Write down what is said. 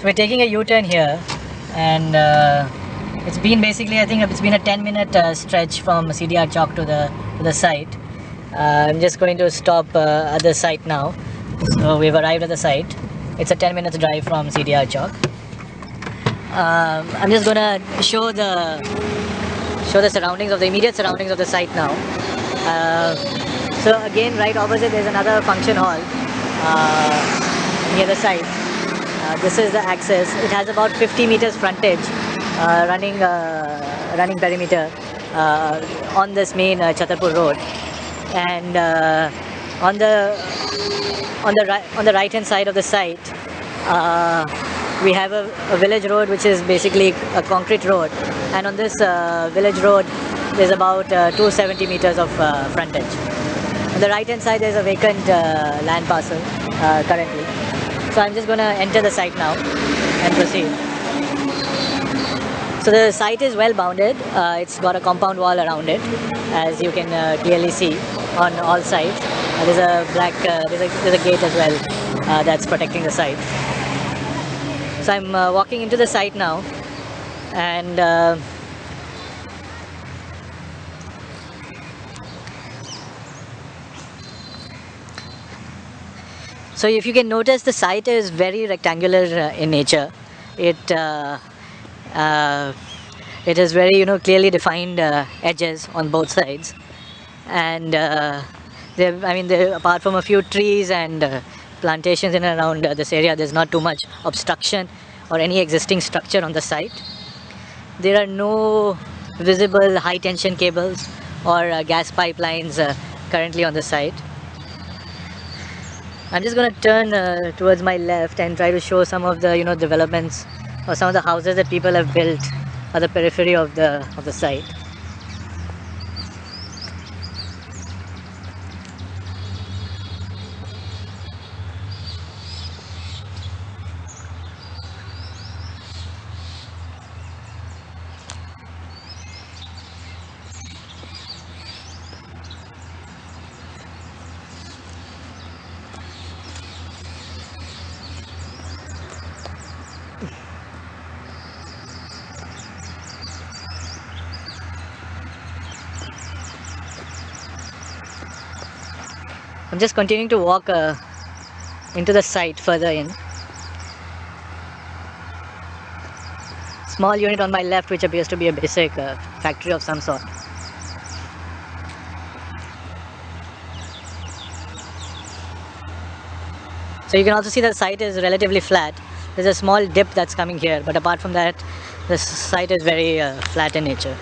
we're taking a U-turn here, and it's been basically, I think it's been a 10-minute stretch from CDR Chowk to the site. I'm just going to stop at the site now. So we've arrived at the site. It's a 10-minute drive from CDR Chowk. I'm just gonna show the surroundings of the immediate surroundings of the site now. So again, right opposite there's another function hall near the site. This is the access. It has about 50 meters frontage, running perimeter on this main Chhatarpur road, and on the right hand side of the site we have a village road, which is basically a concrete road, and on this village road there's about 270 meters of frontage. On the right hand side there's a vacant land parcel currently. So I'm just going to enter the site now and proceed. So the site is well bounded. It's got a compound wall around it, as you can clearly see on all sides. There's a gate as well that's protecting the site. So I'm walking into the site now, and so if you can notice, the site is very rectangular in nature. It has very clearly defined edges on both sides, and apart from a few trees and plantations in and around this area, there's not too much obstruction or any existing structure on the site. There are no visible high tension cables or gas pipelines currently on the site. I'm just going to turn towards my left and try to show some of the developments or some of the houses that people have built at the periphery of the site. I'm just continuing to walk into the site further in. Small unit on my left, which appears to be a basic factory of some sort. So you can also see the site is relatively flat. There's a small dip that's coming here, but apart from that, the site is very flat in nature.